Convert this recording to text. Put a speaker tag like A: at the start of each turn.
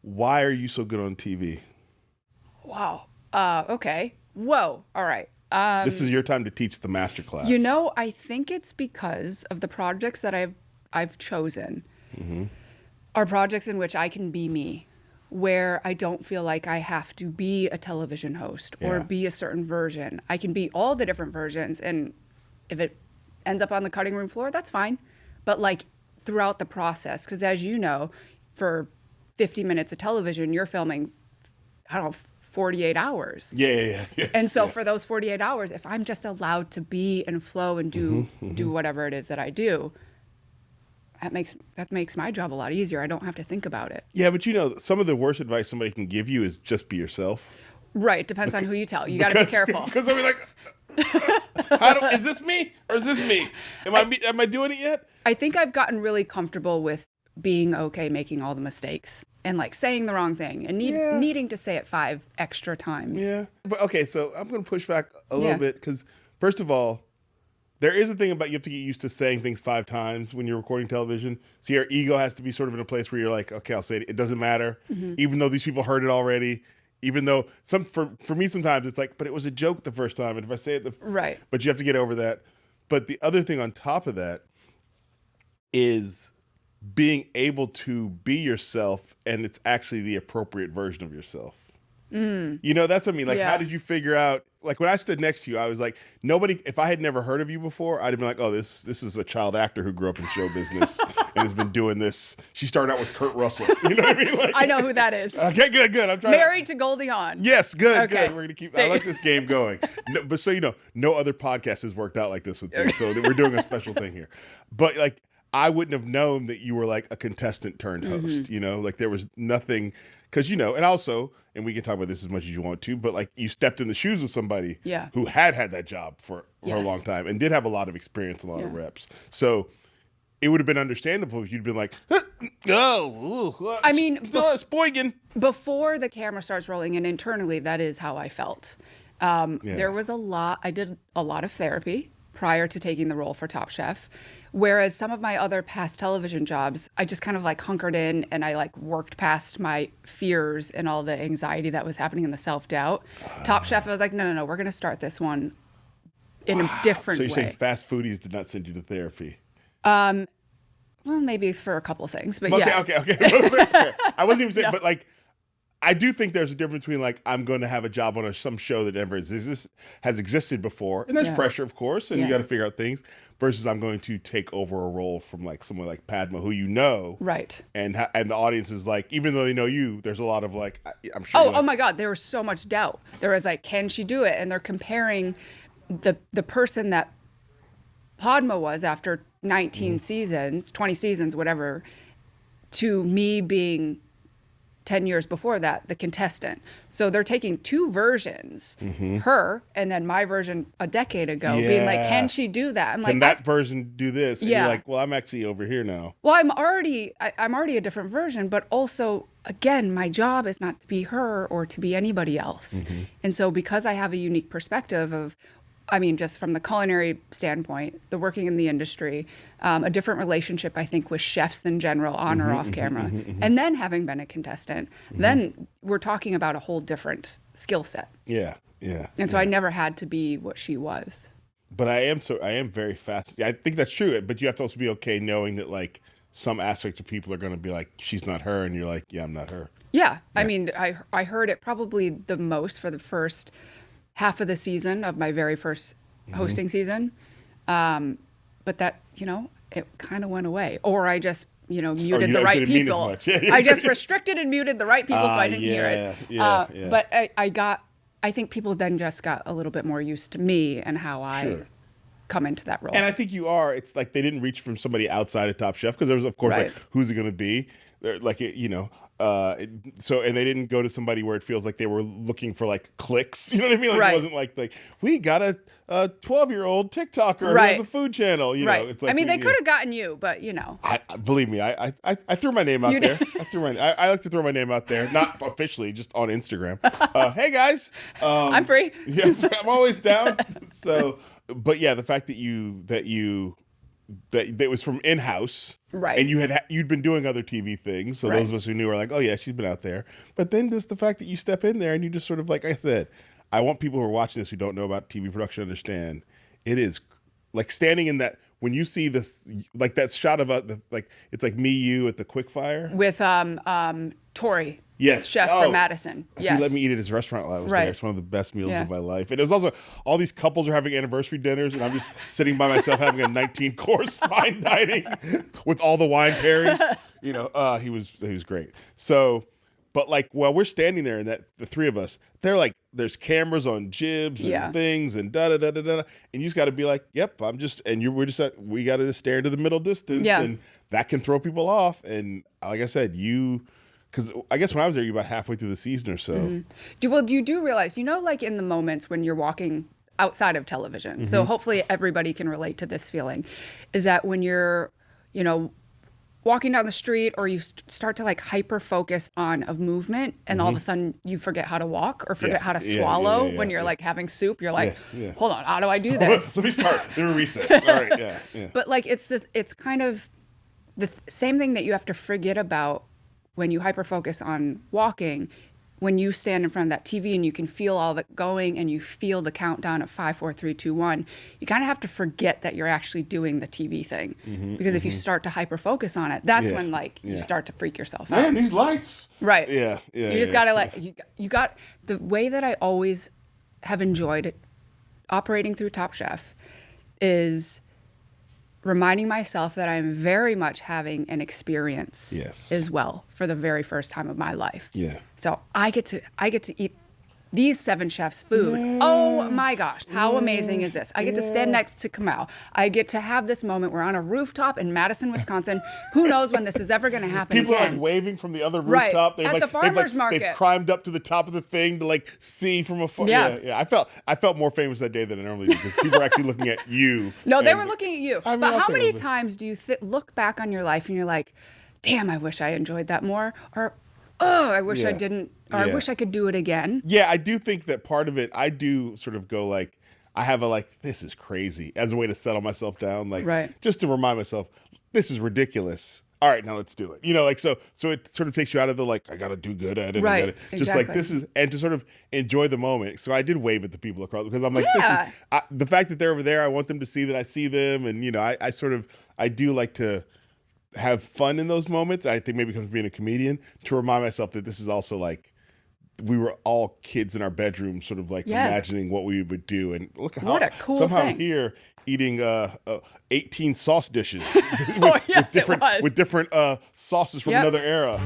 A: why are you so good on TV?
B: Wow. Okay. Whoa. All right.
A: This is your time to teach the masterclass.
B: You know, I think it's because of the projects that I've chosen are projects in which I can be me, where I don't feel like I have to be a television host or be a certain version. I can be all the different versions, and if it ends up on the cutting room floor, that's fine. But like throughout the process, because as you know, for 50 minutes of television, you're filming, I don't know, 48 hours.
A: Yeah. Yes,
B: and so for those 48 hours, if I'm just allowed to be and flow and do whatever it is that I do, that makes my job a lot easier. I don't have to think about it.
A: Yeah, but you know, some of the worst advice somebody can give you is just be yourself.
B: Right. It depends on who you tell. You got to be careful.
A: Because I'll be like, is this me or is this me? Am I doing it yet?
B: I think I've gotten really comfortable with being okay making all the mistakes and like saying the wrong thing and needing to say it 5 extra times.
A: Yeah. But okay, so I'm going to push back a little bit because first of all, there is a thing about you have to get used to saying things 5 times when you're recording television. So your ego has to be sort of in a place where you're like, okay, I'll say it. It doesn't matter. Even though these people heard it already. Even though for me sometimes it's like, but it was a joke the first time. And if I say it,
B: right.
A: But you have to get over that. But the other thing on top of that is being able to be yourself and it's actually the appropriate version of yourself. You know, that's what I mean. Like, how did you figure out, like when I stood next to you, I was like, if I had never heard of you before, I'd have been like, oh, this is a child actor who grew up in show business and has been doing this. She started out with Kurt Russell. You know what I mean? Like,
B: I know who that is.
A: Okay, good. I'm trying
B: Married to Goldie Hawn.
A: Yes, good.
B: Okay.
A: We're going to keep, I like this game going. But so, you know, no other podcast has worked out like this with me. So we're doing a special thing here. But like, I wouldn't have known that you were like a contestant turned host, you know, like there was nothing, because, you know, and also, and we can talk about this as much as you want to, but like you stepped in the shoes of somebody who had that job for a long time and did have a lot of experience, a lot of reps. So it would have been understandable if you'd been like,
B: I mean,
A: Spoigan.
B: Before the camera starts rolling and internally, that is how I felt. There was I did a lot of therapy prior to taking the role for Top Chef. Whereas some of my other past television jobs, I just kind of like hunkered in and I like worked past my fears and all the anxiety that was happening and the self-doubt. Top Chef, I was like, no, we're going to start this one in a different way.
A: So you're saying fast foodies did not send you to therapy?
B: Well, maybe for a couple things, but
A: okay,
B: yeah.
A: Okay. I wasn't even saying, but like, I do think there's a difference between like, I'm going to have a job on some show that never has existed before. And there's pressure, of course, and you got to figure out things versus I'm going to take over a role from like someone like Padma, who you know.
B: Right.
A: And the audience is like, even though they know you, there's a lot of like, I'm sure.
B: Oh my God. There was so much doubt. There was like, can she do it? And they're comparing the person that Padma was after 19 seasons, 20 seasons, whatever, to me being 10 years before that, the contestant. So they're taking 2 versions, her and then my version a decade ago, being like, can she do that? I'm like,
A: can that version do this? And you're like, well, I'm actually over here now.
B: Well, I'm already a different version, but also, again, my job is not to be her or to be anybody else. And so because I have a unique perspective of, I mean, just from the culinary standpoint, the working in the industry, a different relationship, I think, with chefs in general, on or off camera, and then having been a contestant, then we're talking about a whole different skill set.
A: Yeah.
B: And so I never had to be what she was.
A: But I am very fast. I think that's true, but you have to also be okay knowing that like some aspects of people are going to be like, she's not her, and you're like, yeah, I'm not her.
B: Yeah. I mean, I heard it probably the most for the first half of the season of my very first hosting season. But that, you know, it kind of went away. Or I just, you know, muted the right people. I just restricted and muted the right people so I didn't hear it. But I think people then just got a little bit more used to me and how I come into that role.
A: And I think you are. It's like they didn't reach from somebody outside of Top Chef because there was, of course, like, who's it going to be? Like, you know, and they didn't go to somebody where it feels like they were looking for like clicks. You know what I mean? Like it wasn't like we got a 12-year-old TikToker who has a food channel. You know, it's like,
B: I mean, they could have gotten you, but you know.
A: Believe me, I threw my name out there. I like to throw my name out there, not officially, just on Instagram. Hey guys,
B: I'm free.
A: Yeah, I'm always down. So, but yeah, the fact that you that was from in-house.
B: Right.
A: And you'd been doing other TV things. So those of us who knew were like, oh yeah, she's been out there. But then there's the fact that you step in there and you just sort of, like I said, I want people who are watching this who don't know about TV production to understand it is like standing in that, when you see this, like that shot of it's like me, you at the quick fire.
B: With Tori.
A: Yes.
B: Chef from Madison. Yes.
A: He let me eat at his restaurant while I was
B: Right.
A: there. It's one of the best meals of my life. And it was also, all these couples are having anniversary dinners, and I'm just sitting by myself having a 19-course fine dining with all the wine pairings. You know, he was great. So, but like while we're standing there, and the three of us, they're like, there's cameras on jibs and things and da da da da da, and you just got to be like, yep, we got to stare into the middle distance, and that can throw people off. And like I said, because I guess when I was there, you're about halfway through the season or so.
B: Mm-hmm. You do realize, like in the moments when you're walking outside of television, so hopefully everybody can relate to this feeling, is that when you're, walking down the street, or you start to like hyper focus on a movement, and all of a sudden you forget how to walk or forget how to swallow when you're like having soup. You're like, hold on, how do I do this?
A: Let me start. Let me reset. All right, yeah.
B: But like it's kind of the same thing that you have to forget about when you hyper-focus on walking. When you stand in front of that TV and you can feel all of it going, and you feel the countdown of 5, 4, 3, 2, 1, you kind of have to forget that you're actually doing the TV thing. Because if you start to hyper-focus on it, that's when like you start to freak yourself out.
A: Man, these lights.
B: Right.
A: Yeah.
B: You just gotta you got the way that I always have enjoyed operating through Top Chef is reminding myself that I'm very much having an experience as well for the very first time of my life.
A: Yeah.
B: So I get to eat these 7 chefs' food. Yeah. Oh my gosh, how amazing is this? I get to stand next to Kamau. I get to have this moment. We're on a rooftop in Madison, Wisconsin. Who knows when this is ever going to happen
A: People
B: again.
A: are like waving from the other rooftop.
B: Right. At the farmer's market.
A: They've climbed up to the top of the thing to like see from afar. Yeah. I felt more famous that day than I normally do, because people were actually looking at you.
B: No, they were looking at you. But how many times do you look back on your life and you're like, damn, I wish I enjoyed that more? Or, oh, I wish I didn't. Or I wish I could do it again.
A: Yeah, I do think that part of it, I do sort of go like, I have this is crazy, as a way to settle myself down. Like, just to remind myself, this is ridiculous. All right, now let's do it. So it sort of takes you out of the like, I got to do good at it.
B: Right,
A: Just like this is, and to sort of enjoy the moment. So I did wave at the people across, because I'm like, this is, the fact that they're over there, I want them to see that I see them. And, I do like to have fun in those moments. I think maybe it comes from being a comedian, to remind myself that this is also like, we were all kids in our bedroom, sort of like imagining what we would do. And look how
B: a cool
A: somehow
B: thing.
A: Here eating 18 sauce dishes
B: Yes,
A: with different sauces from another era.